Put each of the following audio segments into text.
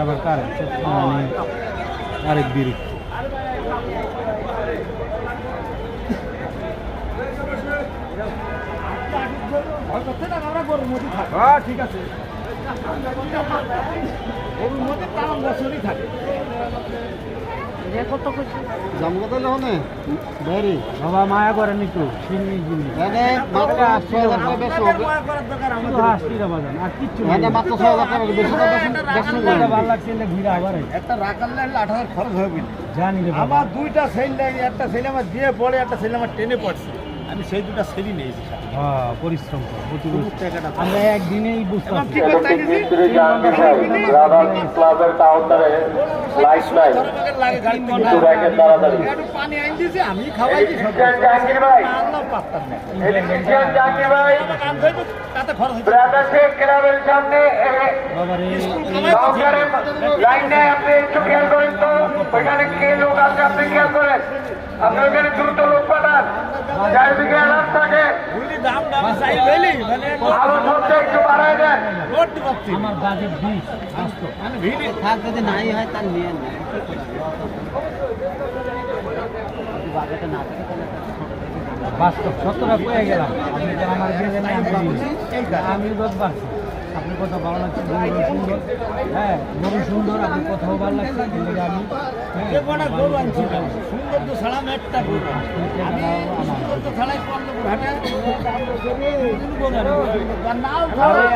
আবার কার মানে আরেক বিড়ি ঠিক আছে বাবা মায়া করেন একটু আর কিচ্ছু ভালো লাগছে ঘুরে আবার একটা রাখার লাগলে 8,000 খরচ হবে জানি রে বাবা। আমার দুইটা সেল লাগে, একটা ছেলে আমার দিয়ে পড়ে, একটা ছেলে আমার টেনে পড়ছে। আমি সেই দুটা সেলই নিয়েছি সাথে। হ্যাঁ পরিশ্রম করো প্রচুর টাকাটা আমরা একদিনেই বুঝতে এবং পারছি কি করতে গেছি? ক্লাবের কাউন্টারে লাইট নাই লাগে গাড়ি একটু দেখেন তাড়াতাড়ি। একটু পানি আইন দিয়েছি, আমি খাওয়াইছি সব। ইন্ডিয়ান জাহাঙ্গীর ভাই, আল্লাহ পাত্তার না। ইন্ডিয়ান জাহাঙ্গীর ভাই, আমার কাম ধরবো, তাতে খরচ হইবে। ব্রাদার শেখ ক্লাবের সামনে বাবারে কাউন্টারে লাইন নেই, আপনি একটু খেয়াল করেন তো ওইখানে কে লোক আছে আপনি খেয়াল করেন। আপনি ওইখানে দ্রুত লোক পাঠান, চারিদিকে অ্যালার্ট থাকে, বুঝলি দাম চাই লইলি, মানে আলো সবচেয়ে একটু বাড়ায় দেন। ভোট দিব আপনি। আমার বাজেট 20 আসতো মানে ভিড়ে থাক যদি নাই হয় তার নিয়ে বাস্তব সত্যটা পেয়ে গেলাম আপনি তো আমার আমি দোষ পাচ্ছি আপনি কথা ভালো লাগছে গরু সুন্দর হ্যাঁ গরু সুন্দর আপনি কথাও ভালো লাগছে কিন্তু আমি যে কটা গরু আনছিলাম, সুন্দর তো ছাড়া একটা গরু। আমি সুন্দর তো ছাড়াই করলো ঘাটে।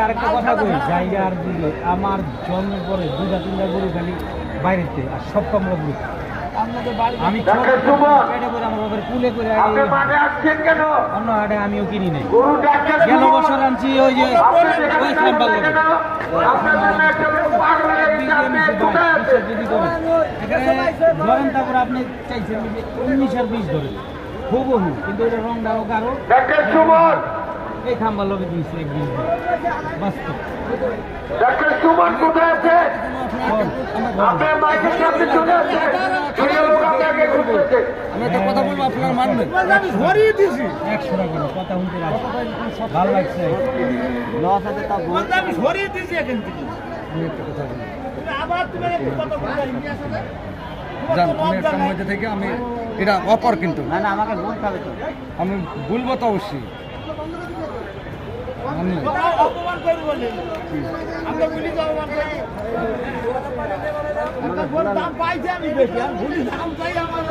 আরেকটা কথা কই জায়গার দিকে আমার জন্মের পরে 2-3টা গরু খালি বাইরেতে আর সব কামড়া গরু আমি ডাক্তার সুমন, পেটে করে আমার বাবার কুলে করে আপনি মাঠে আসছেন কেন? অন্য হাটে আমিও কিনি নাই গরু ডাক্তার গেল সুমন, বছর আনছি ওই যে আপনি যেখানে ওই দাঁড়িয়ে বাল্য কেন? আপনার জন্য একটা লোক পাগল হয়ে গেছে, আপনি কোথায় আছেন? ধরেন তারপর আপনি চাইছেন যে 19 আর 20 ধরেন হুবহু কিন্তু এটা রংটা হোক আরো ডাক্তার সুমন, এই খাম্বার লগে দিয়েছে একদিন বাস্তব ডাক্তার সুমন কোথায় আছে? আপনার মাইকের সামনে চলে আসছে, দুইটা লোক আপনাকে খুঁজতেছে। আমি একটা কথা বলবো আপনার মানবেন আমি ধরিয়ে দিছি। 100 টাকা করে কথা শুনতে রাখি ভালো লাগছে লস আছে তা বলতে আমি ধরিয়ে দিছি এখান থেকে। একটা কথা বলি তুমি আবার তুমি একটু কথা বলতে ইতিহাস আছে? জান আমি একটা মধ্যে থেকে আমি এটা অপর কিন্তু না না আমাকে বলতে হবে তো আমি বলবো তো অবশ্যই বুঝলেন? অপমান করে বলে আমরা বলি তো অপমান করি। একটা গরুর দাম পাইছি আমি বেশি, আর ভুলি দাম চাই আমার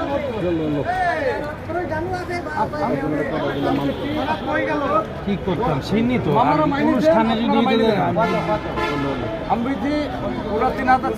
কি করতাম সেই তো অনুষ্ঠানে যদি আমি বলছি পুরো 3,000